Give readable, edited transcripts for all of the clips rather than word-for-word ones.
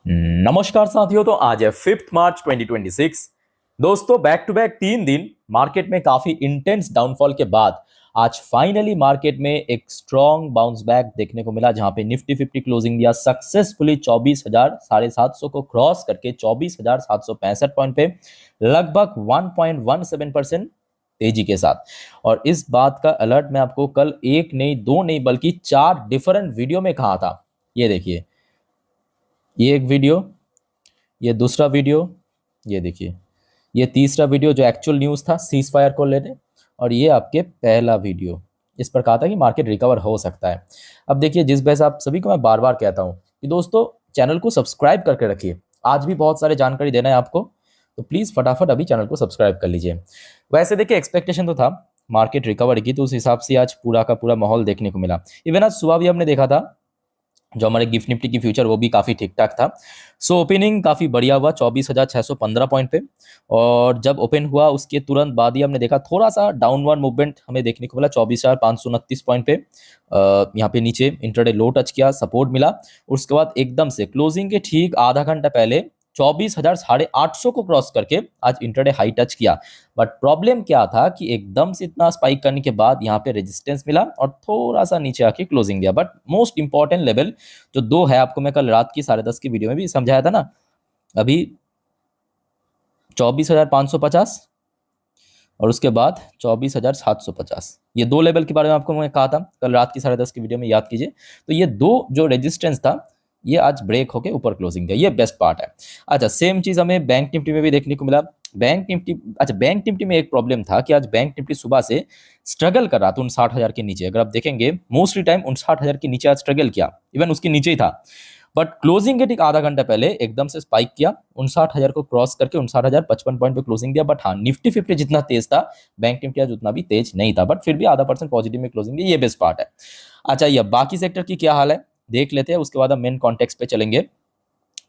नमस्कार साथियों। तो आज है 5 मार्च 2026। दोस्तों, बैक टू बैक 3 दिन मार्केट में काफी इंटेंस डाउनफॉल के बाद आज फाइनली मार्केट में एक स्ट्रॉन्ग बाउंस बैक देखने को मिला, जहां पे निफ्टी 50 क्लोजिंग दिया सक्सेसफुली 24,750 को क्रॉस करके 24,765 पॉइंट पे लगभग 1.17% तेजी के साथ। और इस बात का अलर्ट मैं आपको कल एक नहीं, दो नहीं, बल्कि 4 डिफरेंट वीडियो में कहा था। ये देखिए, ये एक वीडियो, ये दूसरा वीडियो, ये देखिए, ये तीसरा वीडियो जो एक्चुअल न्यूज़ था सीज फायर को लेने, और ये आपके पहला वीडियो। इस पर कहा था कि मार्केट रिकवर हो सकता है। अब देखिए, जिस वजह से आप सभी को मैं बार बार कहता हूँ कि दोस्तों चैनल को सब्सक्राइब करके रखिए। आज भी बहुत सारे जानकारी देना है आपको, तो प्लीज़ फटाफट अभी चैनल को सब्सक्राइब कर लीजिए। वैसे देखिए, एक्सपेक्टेशन तो था मार्केट रिकवर की, तो उस हिसाब से आज पूरा का पूरा माहौल देखने को मिला। इवन आज सुबह भी हमने देखा था जो हमारे गिफ्ट निफ्टी की फ्यूचर, वो भी काफ़ी ठीक ठाक था। सो ओपनिंग काफ़ी बढ़िया हुआ 24,615 पॉइंट पे, और जब ओपन हुआ उसके तुरंत बाद ही हमने देखा थोड़ा सा डाउनवर्ड मूवमेंट हमें देखने को मिला 24,529 पॉइंट पे। यहाँ पे नीचे इंटरडे लो टच किया, सपोर्ट मिला। उसके बाद एकदम से क्लोजिंग के ठीक आधा घंटा पहले 24,850 को क्रॉस करके आज इंटरडे हाई टच किया। बट प्रॉब्लम क्या था कि एकदम से इतना स्पाइक करने के बाद यहाँ पे रेजिस्टेंस मिला और थोड़ा सा नीचे आके क्लोजिंग दिया। बट मोस्ट इंपॉर्टेंट लेवल जो दो है, आपको मैं कल रात की 10:30 की वीडियो में भी समझाया था ना, अभी 24,550 और उसके बाद 24,750, ये दो लेवल के बारे में आपको मैं कहा था कल रात की 10:30 की वीडियो में, याद कीजिए। तो ये दो जो रेजिस्टेंस था, ये आज ब्रेक होके ऊपर क्लोजिंग दिया, ये बेस्ट पार्ट है। अच्छा, सेम चीज हमें बैंक निफ्टी में भी देखने को मिला। बैंक निफ्टी में एक प्रॉब्लम था कि आज बैंक निफ्टी सुबह से स्ट्रगल कर रहा था 59,000 के नीचे। अगर आप देखेंगे मोस्टली टाइम 59,000 के नीचे आज स्ट्रगल किया, इवन उसके नीचे ही था। बट क्लोजिंग के ठीक आधा घंटा पहले एकदम से स्पाइक किया 59,000 को क्रॉस करके 59,055 पॉइंट पे क्लोजिंग दिया। बट हाँ, निफ्टी 50 जितना तेज था, बैंक निफ्टी आज उतना भी तेज नहीं था, बट फिर भी आधा परसेंट पॉजिटिव में क्लोजिंग दिया, ये बेस्ट पार्ट है। अच्छा, ये बाकी सेक्टर की क्या हाल है देख लेते हैं, उसके बाद हम मेन कॉन्टेक्स्ट पे चलेंगे।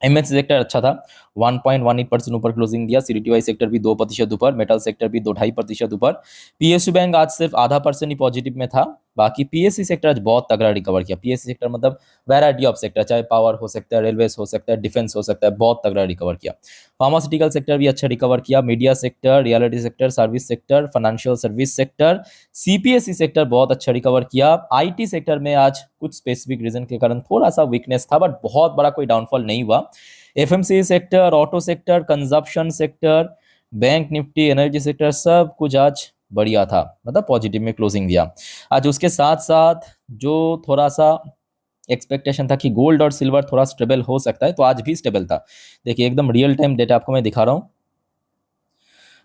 एमएनसी सेक्टर अच्छा था, 1.18% ऊपर क्लोजिंग दिया। सीडीटीवाई सेक्टर भी 2% ऊपर, मेटल सेक्टर भी 2-2.5% ऊपर। पीएसयू बैंक आज सिर्फ आधा परसेंट ही पॉजिटिव में था। बाकी पीएससी सेक्टर आज बहुत तगड़ा रिकवर किया। पीएससी सेक्टर मतलब वैरायटी ऑफ सेक्टर, चाहे पावर हो सकता है, रेलवेज हो सकता है, डिफेंस हो सकता है, बहुत तगड़ा रिकवर किया। फार्मास्यूटिकल सेक्टर भी अच्छा रिकवर किया। Media sector, reality sector, service sector, financial service sector, CPSE sector बहुत अच्छा रिकवर किया। आईटी सेक्टर में आज कुछ स्पेसिफिक रीजन के कारण थोड़ा सा वीकनेस था, बट बहुत बड़ा कोई डाउनफॉल नहीं हुआ। FMCG sector, auto sector, consumption sector, bank Nifty, energy sector, सब कुछ आज बढ़िया था, मतलब पॉजिटिव में क्लोजिंग दिया आज। उसके साथ साथ जो थोड़ा सा एक्सपेक्टेशन था कि गोल्ड और सिल्वर थोड़ा स्टेबल हो सकता है, तो आज भी स्टेबल था। देखिए, एकदम रियल टाइम डेटा आपको मैं दिखा रहा हूँ।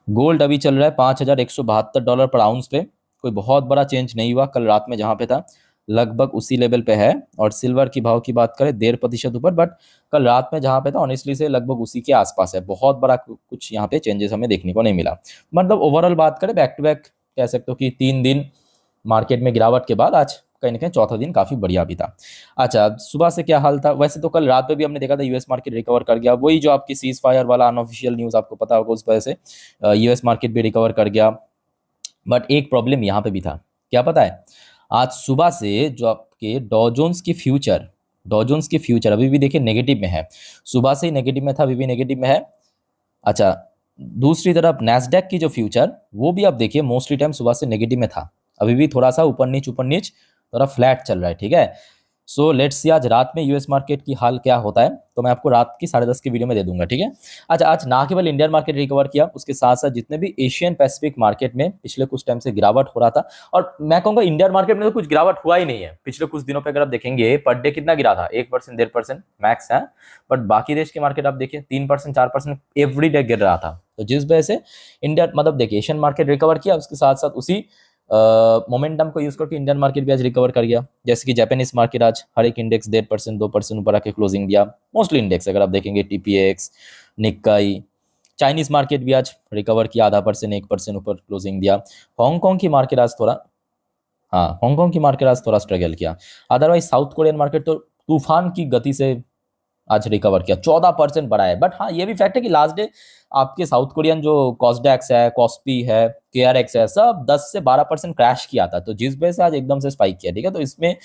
गोल्ड अभी चल रहा है $5,172 पर आउंस पे, कोई बहुत बड़ा चेंज नहीं हुआ कल रात में जहां पे था, लगभग उसी लेवल पे है। और सिल्वर की भाव की बात करें 1.5% ऊपर, बट कल रात में जहां पे था ऑनेस्टली से लगभग उसी के आसपास है। बहुत बड़ा कुछ यहाँ पे चेंजेस हमें देखने को नहीं मिला। मतलब ओवरऑल बात करें, बैक टू बैक कह सकते हो कि 3 दिन मार्केट में गिरावट के बाद आज कहीं ना कहीं चौथा दिन काफी बढ़िया भी था। अच्छा, सुबह से क्या हाल था? वैसे तो कल रात में भी हमने देखा था यूएस मार्केट रिकवर कर गया, वही जो आपकी सीज फायर वाला अनऑफिशियल न्यूज आपको पता होगा, उस वजह से यूएस मार्केट भी रिकवर कर गया। बट एक प्रॉब्लम यहाँ पे भी था, क्या पता है? आज सुबह से जो आपके डॉ जोन्स की फ्यूचर अभी भी देखिए नेगेटिव में है। सुबह से ही नेगेटिव में था, अभी भी नेगेटिव में है। अच्छा, दूसरी तरफ नैस्डैक की जो फ्यूचर, वो भी आप देखिए मोस्टली टाइम सुबह से नेगेटिव में था, अभी भी थोड़ा सा ऊपर नीच थोड़ा फ्लैट चल रहा है, ठीक है। सो लेट्स सी आज रात में यूएस मार्केट की हाल क्या होता है, तो मैं आपको रात की 10:30 की वीडियो में दे दूंगा, ठीक है। अच्छा, आज ना केवल इंडियन मार्केट रिकवर किया, उसके साथ साथ जितने भी एशियन पैसिफिक मार्केट में पिछले कुछ टाइम से गिरावट हो रहा था, और मैं कहूंगा इंडियन मार्केट में तो कुछ गिरावट हुआ ही नहीं है पिछले कुछ दिनों पे। अगर आप देखेंगे पर डे कितना गिरा था, 1%, 1.5% मैक्स है। बट बाकी देश के मार्केट आप देखिए 3%, 4% एवरी डे गिर रहा था। तो जिस वजह से इंडिया, मतलब देखिए, एशियन मार्केट रिकवर किया, उसके साथ साथ उसी मोमेंटम को यूज करके इंडियन मार्केट भी आज रिकवर कर गया। जैसे कि जापानीज मार्केट आज हर एक इंडेक्स 1.5%, 2% ऊपर आके क्लोजिंग दिया। मोस्टली इंडेक्स अगर आप देखेंगे टीपीएक्स, निक्काई। चाइनीज मार्केट भी आज रिकवर किया, 0.5%, 1% ऊपर क्लोजिंग दिया। हांगकांग की मार्केट आज थोड़ा, हाँ, हांगकांग की मार्केट आज थोड़ा स्ट्रगल किया। अदरवाइज साउथ कोरियन मार्केट तो तूफान की गति से आज रिकवर किया, 14% बढ़ा है। बट हाँ, ये भी फैक्ट है कि लास्ट डे आपके साउथ कोरियन जो कॉस्डेक्स है, कॉस्पी है, केआरएक्स है, सब 10 से 12% क्रैश किया था, तो जिस वजह से आज एकदम से स्पाइक किया। ठीक है, तो इसमें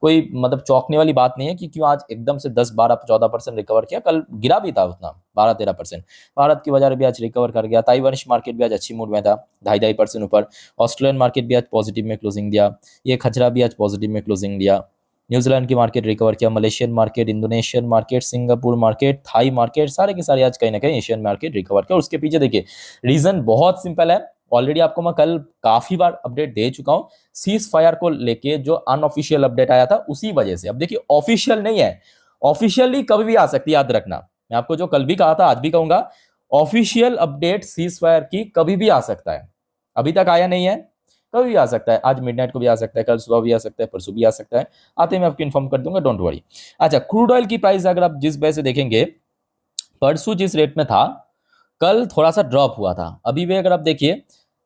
कोई मतलब चौंकने वाली बात नहीं है कि क्यों आज एकदम से 10-12-14% रिकवर किया। कल गिरा भी था उतना 12-13%। भारत की बाजार भी आज रिकवर कर गया। ताइवान मार्केट भी आज अच्छी मूड में था, 2.5% ऊपर। ऑस्ट्रेलियन मार्केट भी आज पॉजिटिव में क्लोजिंग दिया। ये खचरा भी आज पॉजिटिव में क्लोजिंग दिया। न्यूजीलैंड की मार्केट रिकवर किया। Malaysian market, Indonesian market, Singapore market, Thai market, सारे के सारे आज कहीं ना कहीं एशियन मार्केट रिकवर किया। और उसके पीछे देखिए रीजन बहुत सिंपल है। ऑलरेडी आपको मैं कल काफी बार अपडेट दे चुका हूं, सीज फायर को लेके जो अनऑफिशियल अपडेट आया था उसी वजह से। अब देखिए ऑफिशियल नहीं है, ऑफिशियली कभी भी आ सकती है, याद रखना। मैं आपको जो कल भी कहा था आज भी कहूंगा, ऑफिशियल अपडेट सीज फायर की कभी भी आ सकता है। अभी तक आया नहीं है, कभी भी आ सकता है। आज मिडनाइट को भी आ सकता है, कल सुबह भी आ सकता है, परसों भी आ सकता है। आते ही मैं आपको इन्फॉर्म कर दूंगा, डोंट वरी। अच्छा, क्रूड ऑयल की प्राइस अगर आप जिस वजह से देखेंगे, परसों जिस रेट में था, कल थोड़ा सा ड्रॉप हुआ था। अभी भी अगर आप देखिए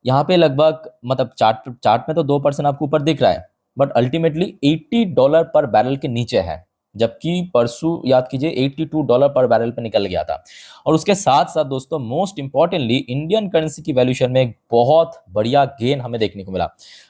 यहाँ पे लगभग मतलब चार्ट में तो 2% आपको ऊपर दिख रहा है, बट अल्टीमेटली $80 पर बैरल के नीचे है। जबकि परसों याद कीजिए $82 पर बैरल पे निकल गया था। और उसके साथ साथ दोस्तों मोस्ट इंपॉर्टेंटली इंडियन करेंसी की वैल्यूएशन में एक बहुत बढ़िया गेन हमें देखने को मिला।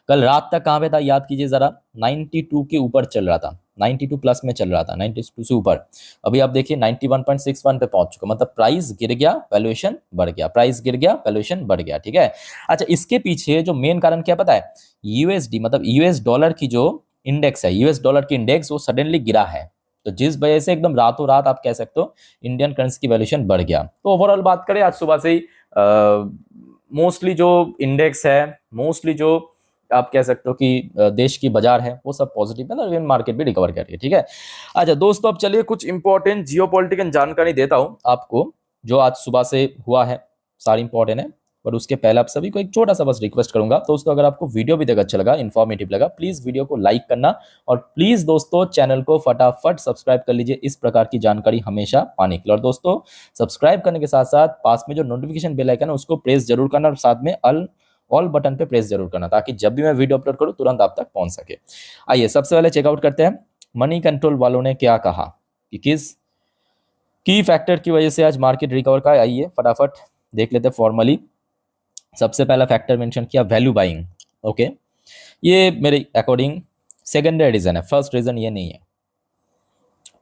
कल रात तक कहां पे था याद कीजिए जरा, 92 के ऊपर चल रहा था, 92 प्लस में चल रहा था, 92 से ऊपर। अभी आप देखिए 91.61 पे पहुंच चुका, मतलब प्राइस गिर गया, वैल्यूएशन बढ़ गया, प्राइस गिर गया, वैल्यूएशन बढ़ गया। ठीक है। अच्छा, इसके पीछे जो मेन कारण क्या पता है, यूएसडी मतलब यूएस डॉलर की जो इंडेक्स है, यूएस डॉलर की इंडेक्स वो सडनली गिरा है। तो जिस वजह से एकदम रातों रात आप कह सकते हो इंडियन करेंसी की वैल्यूएशन बढ़ गया। तो ओवरऑल बात करें आज सुबह से ही मोस्टली जो इंडेक्स है, मोस्टली जो आप कह सकते हो कि देश की बाजार है, वो सब पॉजिटिव है और इंडियन मार्केट भी रिकवर कर रही है। ठीक है। अच्छा दोस्तों, अब चलिए कुछ इंपॉर्टेंट जियोपॉलिटिकल जानकारी देता हूं आपको, जो आज सुबह से हुआ है, सारी इंपॉर्टेंट है। पर उसके पहले आप सभी को एक छोटा सा बस रिक्वेस्ट करूंगा दोस्तों, अगर आपको वीडियो भी देखा अच्छा लगा, इन्फॉर्मेटिव लगा, प्लीज वीडियो को लाइक करना और प्लीज दोस्तों चैनल को फटाफट सब्सक्राइब कर लीजिए इस प्रकार की जानकारी हमेशा पाने के लिए। और दोस्तों सब्सक्राइब करने के साथ साथ पास में जो नोटिफिकेशन बेल आइकन है उसको प्रेस जरूर करना और साथ में ऑल बटन पे प्रेस जरूर करना, ताकि जब भी मैं वीडियो अपलोड करूं तुरंत आप तक पहुंच सके। आइए सबसे पहले चेकआउट करते हैं मनी कंट्रोल वालों ने क्या कहा कि किस की फैक्टर की वजह से आज मार्केट रिकवर का। आइए फटाफट देख लेते हैं फॉर्मली। सबसे पहला फैक्टर मेंशन किया वैल्यू बाइंग। ओके, ये मेरे अकॉर्डिंग सेकेंडरी रीजन है, फर्स्ट रीजन ये नहीं है।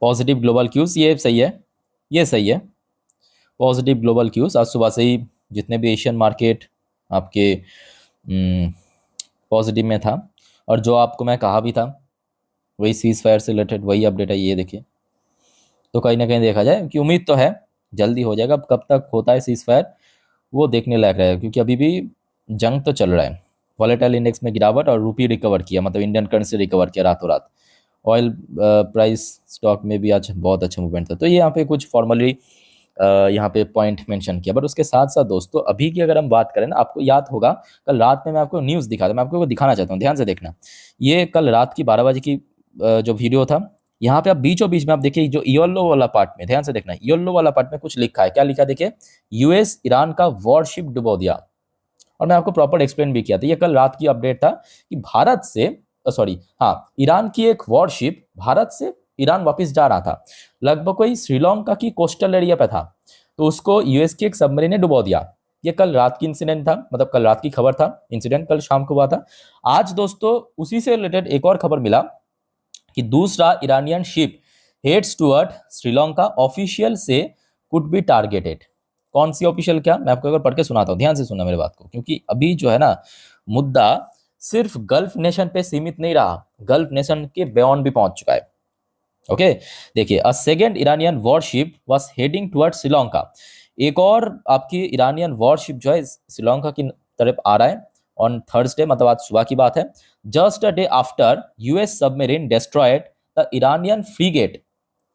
पॉजिटिव ग्लोबल क्यूज, ये सही है, ये सही है। पॉजिटिव ग्लोबल क्यूज, आज सुबह से ही जितने भी एशियन मार्केट आपके पॉजिटिव में था। और जो आपको मैं कहा भी था वही सीज फायर से रिलेटेड वही अपडेट है, ये देखिए। तो कहीं ना कहीं देखा जाए कि उम्मीद तो है जल्दी हो जाएगा। अब कब तक होता है सीज फायर वो देखने लायक रहेगा, क्योंकि अभी भी जंग तो चल रहा है। वॉलेटाइल इंडेक्स में गिरावट और रूपी रिकवर किया, मतलब इंडियन करेंसी रिकवर किया रातों रात। ऑयल प्राइस स्टॉक में भी आज बहुत अच्छा मूवमेंट था। तो ये यहाँ पे कुछ फॉर्मली यहाँ पे पॉइंट मेंशन किया। बट उसके साथ साथ दोस्तों अभी की अगर हम बात करें ना, आपको याद होगा कल रात में मैं आपको न्यूज़ दिखा था, मैं आपको दिखाना चाहता हूँ, ध्यान से देखना। ये कल रात की 12 बजे की जो वीडियो था, यहाँ पे आप बीचों बीच में आप देखिए जो येलो वाला पार्ट में ध्यान से देखना, येलो वाला पार्ट में कुछ लिखा है। क्या लिखा है देखिए, यूएस ईरान का वॉरशिप डुबो दिया। और मैं आपको प्रॉपर एक्सप्लेन भी किया था। ये कल रात की अपडेट था कि भारत से हाँ, ईरान की एक वॉरशिप भारत से ईरान वापस जा रहा था, लगभग कोई श्रीलंका की कोस्टल एरिया पे था, तो उसको यूएस की एक सबमरीन ने डुबो दिया। ये कल रात की इंसिडेंट था, मतलब कल रात की खबर था, इंसिडेंट कल शाम को हुआ था। आज दोस्तों उसी से रिलेटेड एक और खबर मिला कि दूसरा Iranian ship heads toward Sri Lanka, official से कुड बी टारगेटेड। कौन सी ऑफिशियल, क्या, मैं आपको एक बार पढ़ के सुनाता हूँ, ध्यान से सुनना मेरे बात को, क्योंकि अभी जो है ना मुद्दा सिर्फ गल्फ नेशन पे सीमित नहीं रहा, गल्फ नेशन के बियॉन्ड भी पहुंच चुका है। ओके, देखिए a second Iranian worship was heading toward Sri Lanka. एक और आपकी ईरानियन वॉरशिप जो है श्रीलंका की तरफ आ रहा है ऑन थर्सडे, मतलब आज सुबह की बात है। Just a day after US submarine destroyed the Iranian freight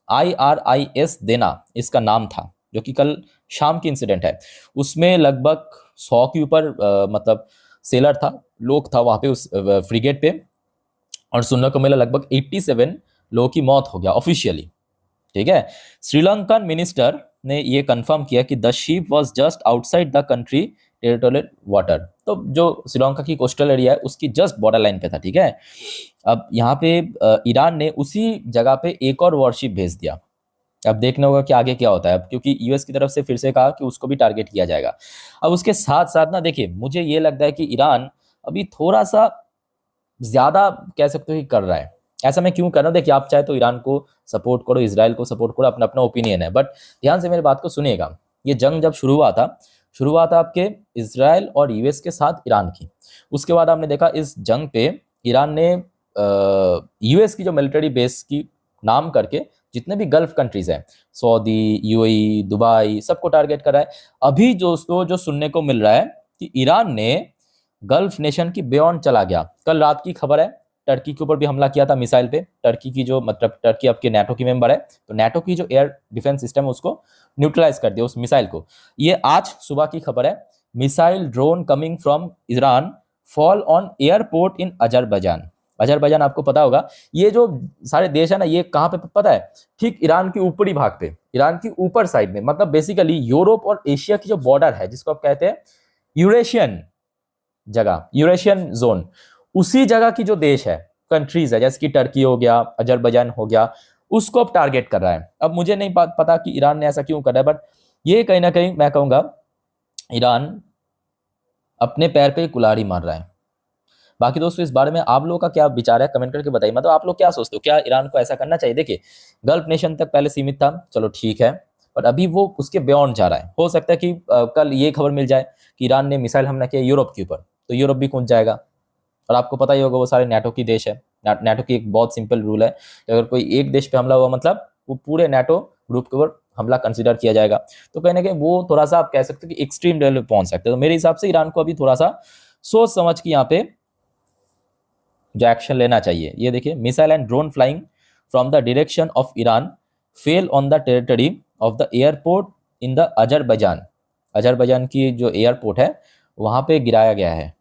IRIS देना इसका नाम था, जो कि कल शाम की इंसिडेंट है। उसमें लगभग 100 के ऊपर मतलब सेलर था, लोग था वहां पे उस फ्रीगेट पे, और सुनने को मिला लगभग 87 लोगों की मौत हो गया ऑफिशियली। ठीक है। श्रीलंकन मिनिस्टर ने ये कंफर्म किया कि the ship was just outside the country territorial water. तो जो श्रीलंका की कोस्टल एरिया है उसकी जस्ट बॉर्डर लाइन पे था। ठीक है। अब यहाँ पे ईरान ने उसी जगह पे एक और वॉरशिप भेज दिया। अब देखना होगा कि आगे क्या होता है, अब क्योंकि यूएस की तरफ से फिर से कहा कि उसको भी टारगेट किया जाएगा। अब उसके साथ साथ ना देखिए, मुझे ये लगता है कि ईरान अभी थोड़ा सा ज्यादा कह सकते हो कि कर रहा है। ऐसा मैं क्यों कर रहा हूँ, देखिए आप चाहे तो ईरान को सपोर्ट करो, इसराइल को सपोर्ट करो, अपना अपना ओपिनियन है, बट ध्यान से मेरी बात को सुनिएगा। ये जंग जब शुरू हुआ था आपके इसराइल और यूएस के साथ ईरान की। उसके बाद आपने देखा इस जंग पे ईरान ने यूएस की जो मिलिट्री बेस की नाम करके जितने भी गल्फ कंट्रीज हैं, सऊदी, यूएई, दुबई, सबको टारगेट करा है। अभी दोस्तों जो सुनने को मिल रहा है कि ईरान ने गल्फ नेशन की बियॉन्ड चला गया। कल रात की खबर है, टर्की के ऊपर भी हमला किया था मिसाइल पे। टर्की की जो मतलब टर्की आपके नाटो की मेंबर है, तो नाटो की जो एयर डिफेंस सिस्टम है उसको न्यूट्रलाइज कर दिया, उस मिसाइल को। ये आज सुबह की खबर है। Missile drone coming from Iran fall on airport in Azerbaijan. Azerbaijan आपको पता होगा, ये जो सारे देश है ना, ये कहाँ पे पता है? ठीक ईरान के ऊपरी भाग पे, ईरान की ऊपर साइड में, मतलब बेसिकली यूरोप और एशिया की जो बॉर्डर है, जिसको आप कहते हैं यूरेशियन जगह, यूरेशियन जोन, उसी जगह की जो देश है, कंट्रीज है, जैसे कि टर्की हो गया, अजरबैजान हो गया, उसको अब टारगेट कर रहा है। अब मुझे नहीं पता कि ईरान ने ऐसा क्यों कर रहा है, बट ये कहीं ना कहीं मैं कहूंगा ईरान अपने पैर पे कुल्हाड़ी मार रहा है। बाकी दोस्तों इस बारे में आप लोगों का क्या विचार है, कमेंट करके बताइए। मतलब आप लोग क्या सोचते हो, क्या ईरान को ऐसा करना चाहिए? देखिए, गल्फ नेशन तक पहले सीमित था, चलो ठीक है, पर अभी वो उसके बियॉन्ड जा रहा है। हो सकता है कि कल ये खबर मिल जाए कि ईरान ने मिसाइल हमला किया यूरोप के ऊपर, तो यूरोप भी कूद जाएगा। और आपको पता ही होगा वो सारे नाटो की देश है। नाटो की एक बहुत सिंपल रूल है कि अगर कोई एक देश पे हमला हुआ, मतलब वो पूरे नाटो ग्रुप के ऊपर हमला कंसिडर किया जाएगा। तो कहीं ना कहीं वो थोड़ा सा आप कह सकते हो कि एक्सट्रीम लेवल पे पहुंच सकते हैं। तो मेरे हिसाब से ईरान को अभी थोड़ा सा सोच समझ के यहाँ पे जो एक्शन लेना चाहिए। ये देखिए, missile and drone flying from the direction of Iran fell on the territory of the airport in the Azerbaijan. Azerbaijan की जो एयरपोर्ट है वहां पे गिराया गया है।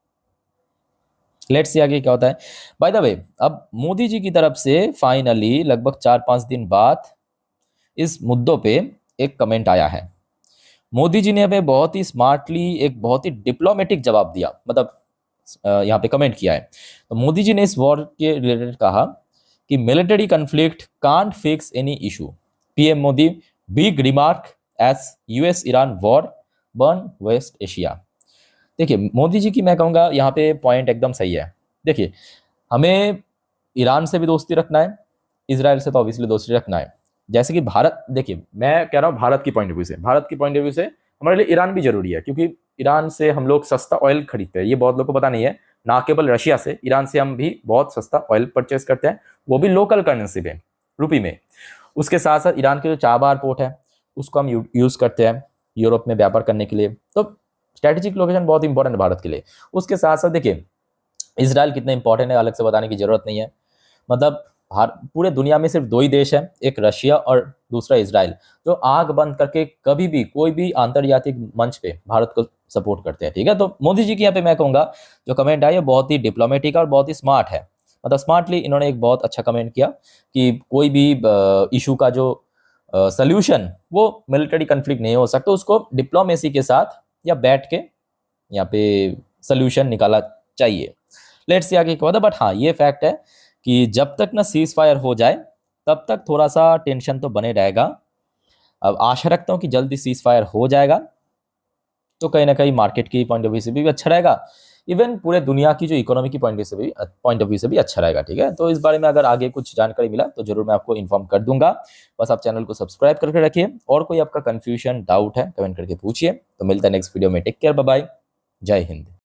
लेट्स सी आगे क्या होता है। बाय द वे, अब मोदी जी की तरफ से फाइनली लगभग 4-5 दिन बाद इस मुद्दों पे एक कमेंट आया है। मोदी जी ने हमें बहुत ही स्मार्टली एक बहुत ही डिप्लोमेटिक जवाब दिया, मतलब यहाँ पे कमेंट किया है। तो मोदी जी ने इस वॉर के रिलेटेड कहा कि military conflict can't fix any issue. PM Modi big remark as US Iran war burn West Asia. देखिए, मोदी जी की मैं कहूँगा यहाँ पे पॉइंट एकदम सही है। देखिए, हमें ईरान से भी दोस्ती रखना है, इसराइल से तो ऑब्वियसली दोस्ती रखना है। जैसे कि भारत, देखिए मैं कह रहा हूँ भारत की पॉइंट ऑफ व्यू से, भारत की पॉइंट ऑफ व्यू से हमारे लिए ईरान भी जरूरी है, क्योंकि ईरान से हम लोग सस्ता ऑयल खरीदते हैं। ये बहुत लोगों को पता नहीं है। ना केवल रशिया से, ईरान से हम भी बहुत सस्ता ऑयल परचेस करते हैं, वो भी लोकल करेंसी में, रुपी में। उसके साथ साथ ईरान के जो चाबार पोर्ट है उसको हम यूज करते हैं यूरोप में व्यापार करने के लिए। तो स्ट्रेटेजिक लोकेशन बहुत इंपॉर्टेंट है भारत के लिए। उसके साथ साथ देखिए, इसराइल कितना इंपॉर्टेंट है अलग से बताने की जरूरत नहीं है। मतलब पूरे दुनिया में सिर्फ 2 ही देश हैं, एक रशिया और दूसरा इसराइल, जो आंख बंद करके कभी भी कोई भी अंतर्जातीय मंच पे भारत को सपोर्ट करते हैं। ठीक है, तो मोदी जी की यहाँ पे मैं कहूँगा जो कमेंट आई है बहुत ही डिप्लोमेटिक और बहुत ही स्मार्ट है। मतलब स्मार्टली इन्होंने एक बहुत अच्छा कमेंट किया कि कोई भी इशू का जो सोल्यूशन वो मिलिट्री कन्फ्लिक्ट नहीं हो सकता, उसको डिप्लोमेसी के साथ या बैठ के यहाँ पे सोल्यूशन निकाला चाहिए। लेट्स सी आगे क्या होता है। बट हाँ, ये फैक्ट है कि जब तक ना सीज फायर हो जाए तब तक थोड़ा सा टेंशन तो बने रहेगा। अब आशा रखता हूँ कि जल्दी सीज फायर हो जाएगा, तो कहीं ना कहीं मार्केट की पॉइंट ऑफ व्यू से भी अच्छा रहेगा, इवन पूरे दुनिया की जो इकोनॉमी की पॉइंट ऑफ व्यू से भी अच्छा रहेगा। ठीक है, तो इस बारे में अगर आगे कुछ जानकारी मिला तो जरूर मैं आपको इन्फॉर्म कर दूंगा। बस आप चैनल को सब्सक्राइब करके रखिए, और कोई आपका कंफ्यूजन डाउट है कमेंट करके पूछिए। तो मिलता है नेक्स्ट वीडियो में। टेक केयर, बाय बाय, जय हिंद।